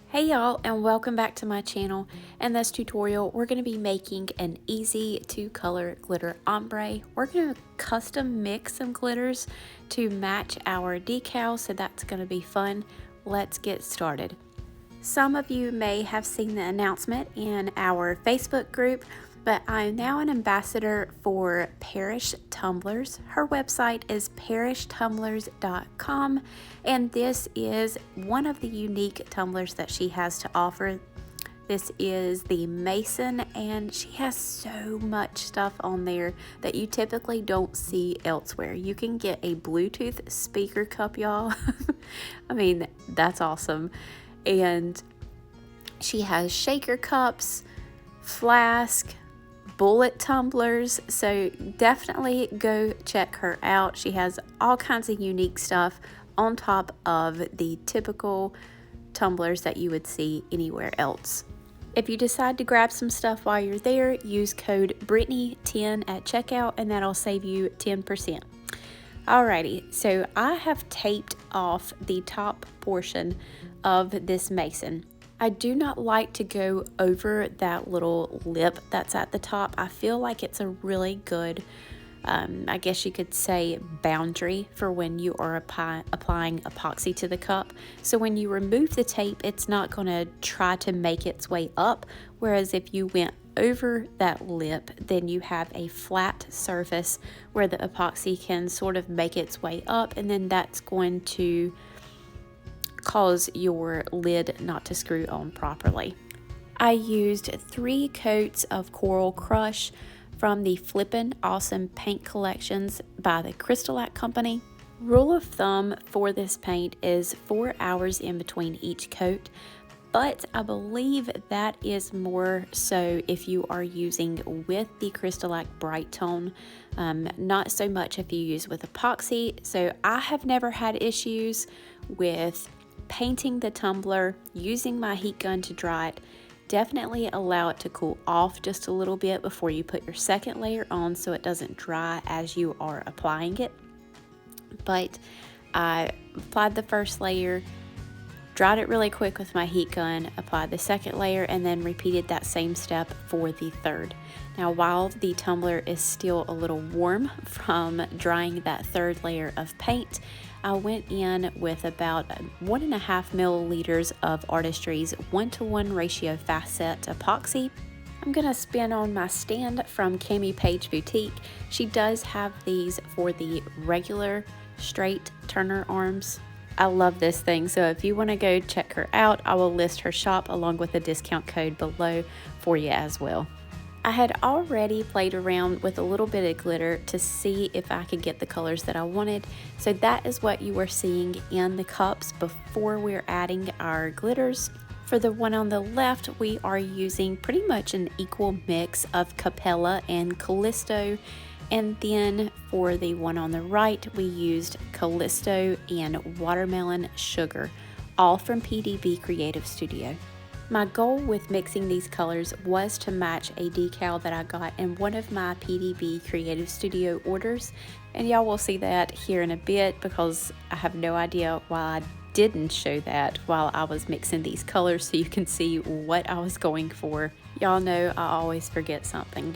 Hey y'all, and welcome back to my channel. In this tutorial we're going to be making an easy to color glitter ombre. We're going to custom mix some glitters to match our decal, so that's going to be fun. Let's get started. Some of you may have seen the announcement in our Facebook group, but I'm now an ambassador for PARISH Tumblers. Her website is parishtumblers.com, and this is one of the unique tumblers that she has to offer. This is the Mason, and she has so much stuff on there that you typically don't see elsewhere. You can get a Bluetooth speaker cup, y'all. I mean, that's awesome. And she has shaker cups, flask, bullet tumblers, so definitely go check her out. She has all kinds of unique stuff on top of the typical tumblers that you would see anywhere else. If you decide to grab some stuff while you're there, use code BRITTANY10 at checkout and that'll save you 10%. Alrighty, so I have taped off the top portion of this Mason. I do not like to go over that little lip that's at the top. I feel like it's a really good, I guess you could say, boundary for when you are applying epoxy to the cup. So when you remove the tape, it's not going to try to make its way up. Whereas if you went over that lip, then you have a flat surface where the epoxy can sort of make its way up, and then that's going to cause your lid not to screw on properly. I used 3 coats of Coral Crush from the FLIPN Awesome Paint Collections by the CRYSTALAC company. Rule of thumb for this paint is 4 hours in between each coat, but I believe that is more so if you are using with the CRYSTALAC Bright Tone, not so much if you use with epoxy. So I have never had issues with painting the tumbler, using my heat gun to dry it. Definitely allow it to cool off just a little bit before you put your second layer on so it doesn't dry as you are applying it. But I applied the first layer, dried it really quick with my heat gun, applied the second layer, and then repeated that same step for the third. Now, while the tumbler is still a little warm from drying that third layer of paint, I went in with about 1.5 milliliters of Artistry's 1:1 ratio fast set epoxy. I'm gonna spin on my stand from Cami Page Boutique. She does have these for the regular straight turner arms. I love this thing, so if you want to go check her out, I will list her shop along with a discount code below for you as well. I had already played around with a little bit of glitter to see if I could get the colors that I wanted. So that is what you were seeing in the cups before we're adding our glitters. For the one on the left, we are using pretty much an equal mix of Capella and Callisto. And then for the one on the right, we used Callisto and Watermelon Sugar, all from PDB Creative Studio. My goal with mixing these colors was to match a decal that I got in one of my PDB Creative Studio orders, and y'all will see that here in a bit because I have no idea why I didn't show that while I was mixing these colors so you can see what I was going for. Y'all know I always forget something.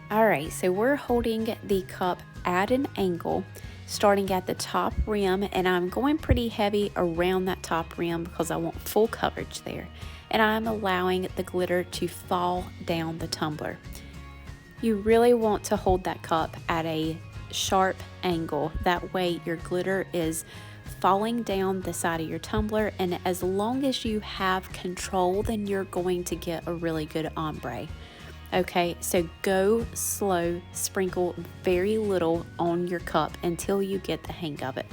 Alright, so we're holding the cup at an angle, starting at the top rim, and I'm going pretty heavy around that top rim because I want full coverage there. And I'm allowing the glitter to fall down the tumbler. You really want to hold that cup at a sharp angle. That way your glitter is falling down the side of your tumbler, and as long as you have control, then you're going to get a really good ombre. Okay, so go slow, sprinkle very little on your cup until you get the hang of it.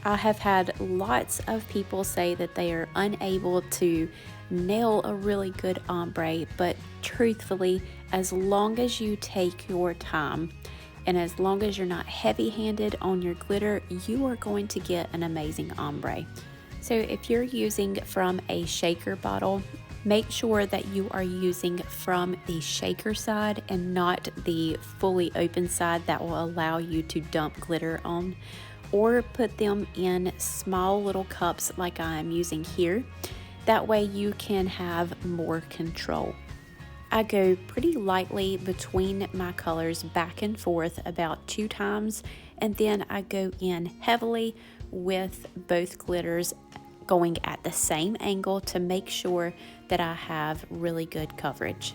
I have had lots of people say that they are unable to nail a really good ombre, but truthfully, as long as you take your time and as long as you're not heavy-handed on your glitter, you are going to get an amazing ombre. So if you're using from a shaker bottle, make sure that you are using from the shaker side and not the fully open side that will allow you to dump glitter on, or put them in small little cups like I'm using here. That way you can have more control. I go pretty lightly between my colors back and forth about 2 times, and then I go in heavily with both glitters going at the same angle to make sure that I have really good coverage.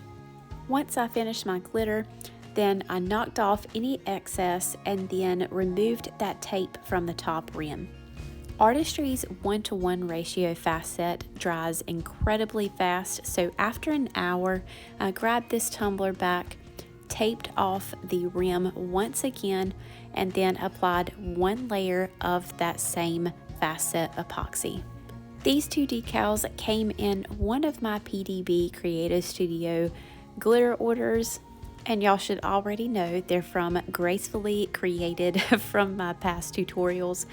Once I finished my glitter, then I knocked off any excess and then removed that tape from the top rim. Artistry's 1:1 ratio fast set dries incredibly fast, so after an hour, I grabbed this tumbler back, taped off the rim once again, and then applied 1 layer of that same fast set epoxy. These 2 decals came in one of my PDB Creative Studio glitter orders, and y'all should already know they're from Gracefully Created from my past tutorials.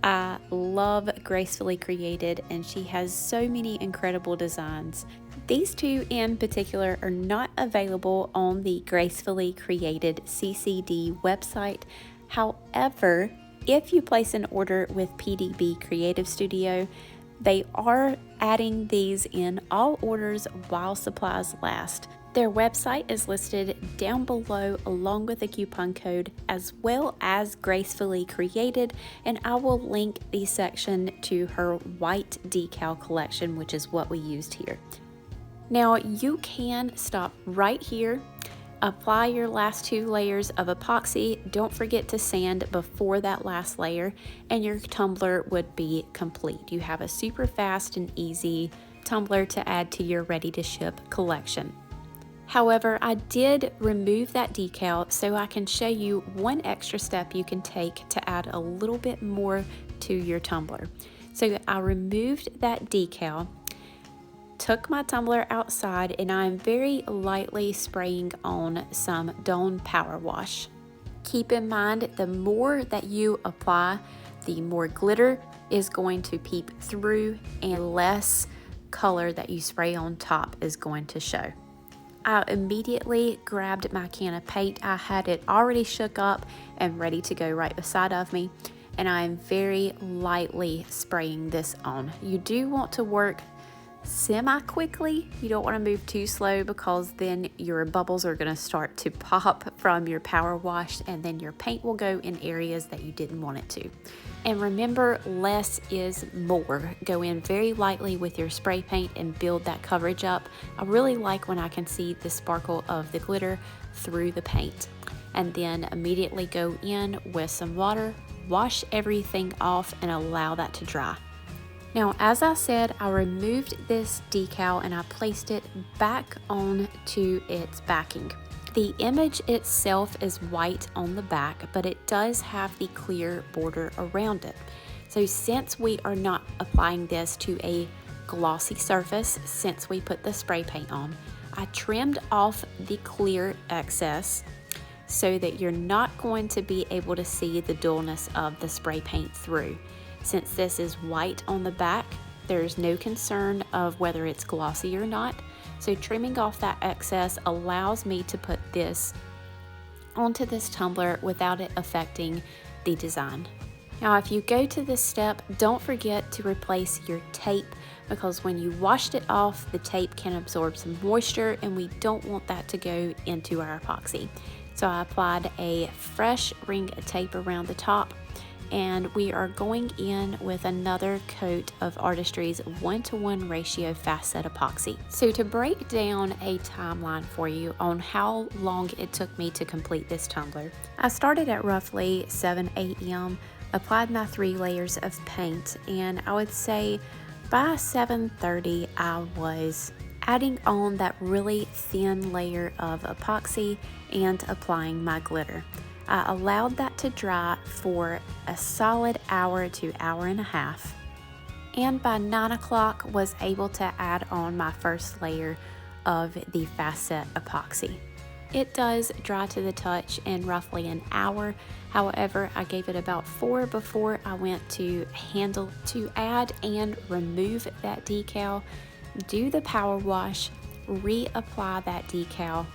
I love Gracefully Created, and she has so many incredible designs. These 2 in particular are not available on the Gracefully Created CCD website. However, if you place an order with PDB Creative Studio, they are adding these in all orders while supplies last. Their website is listed down below along with a coupon code as well as Gracefully Created, and I will link the section to her white decal collection, which is what we used here. Now you can stop right here, apply your last 2 layers of epoxy, don't forget to sand before that last layer, and your tumbler would be complete. You have a super fast and easy tumbler to add to your ready to ship collection. However, I did remove that decal so I can show you one extra step you can take to add a little bit more to your tumbler. So I removed that decal, took my tumbler outside, and I'm very lightly spraying on some Dawn Powerwash. Keep in mind, the more that you apply, the more glitter is going to peep through and less color that you spray on top is going to show. I immediately grabbed my can of paint. I had it already shook up and ready to go right beside of me, and I am very lightly spraying this on. You do want to work semi-quickly. You don't want to move too slow because then your bubbles are going to start to pop from your power wash, and then your paint will go in areas that you didn't want it to. And remember, less is more. Go in very lightly with your spray paint and build that coverage up. I really like when I can see the sparkle of the glitter through the paint. And then immediately go in with some water, wash everything off, and allow that to dry. Now, as I said, I removed this decal and I placed it back onto its backing. The image itself is white on the back, but it does have the clear border around it. So since we are not applying this to a glossy surface, since we put the spray paint on, I trimmed off the clear excess so that you're not going to be able to see the dullness of the spray paint through. Since this is white on the back, there's no concern of whether it's glossy or not. So trimming off that excess allows me to put this onto this tumbler without it affecting the design. Now, if you go to this step, don't forget to replace your tape, because when you washed it off, the tape can absorb some moisture and we don't want that to go into our epoxy. So I applied a fresh ring of tape around the top, and we are going in with another coat of Artistry's 1:1 ratio fast set epoxy. So to break down a timeline for you on how long it took me to complete this tumbler, I started at roughly 7 a.m., applied my 3 layers of paint, and I would say by 7:30 I was adding on that really thin layer of epoxy and applying my glitter. I allowed that to dry for a solid hour to hour and a half, and by 9 o'clock was able to add on my first layer of the fast set epoxy. It does dry to the touch in roughly an hour. However, I gave it about 4 before I went to add and remove that decal, do the power wash, reapply that decal.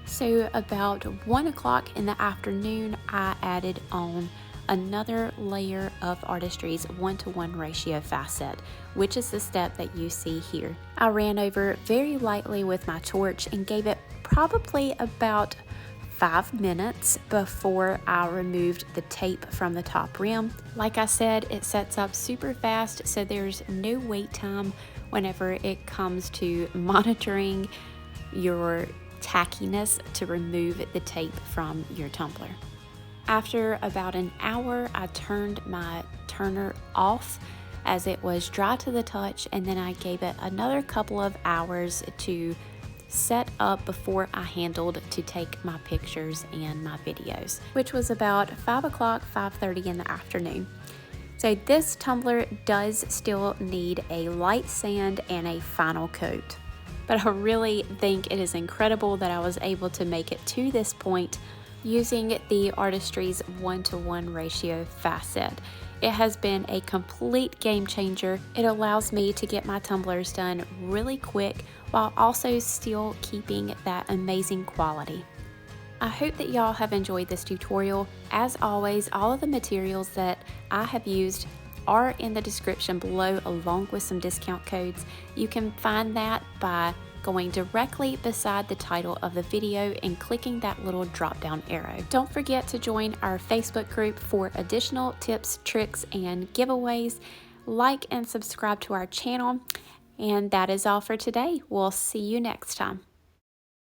So about 1 o'clock in the afternoon, I added on another layer of Artistry's 1:1 ratio facet, which is the step that you see here. I ran over very lightly with my torch and gave it probably about 5 minutes before I removed the tape from the top rim. Like I said, it sets up super fast, so there's no wait time whenever it comes to monitoring your tackiness to remove the tape from your tumbler. After about an hour, I turned my turner off as it was dry to the touch, and then I gave it another couple of hours to set up before I handled to take my pictures and my videos, which was about 5 o'clock, 5:30 in the afternoon. So this tumbler does still need a light sand and a final coat, but I really think it is incredible that I was able to make it to this point using the Artistry's 1:1 ratio facet. It has been a complete game changer. It allows me to get my tumblers done really quick while also still keeping that amazing quality. I hope that y'all have enjoyed this tutorial. As always, all of the materials that I have used are in the description below, along with some discount codes. You can find that by going directly beside the title of the video and clicking that little drop down arrow. Don't forget to join our Facebook group for additional tips, tricks, and giveaways. Like and subscribe to our channel. And that is all for today. We'll see you next time.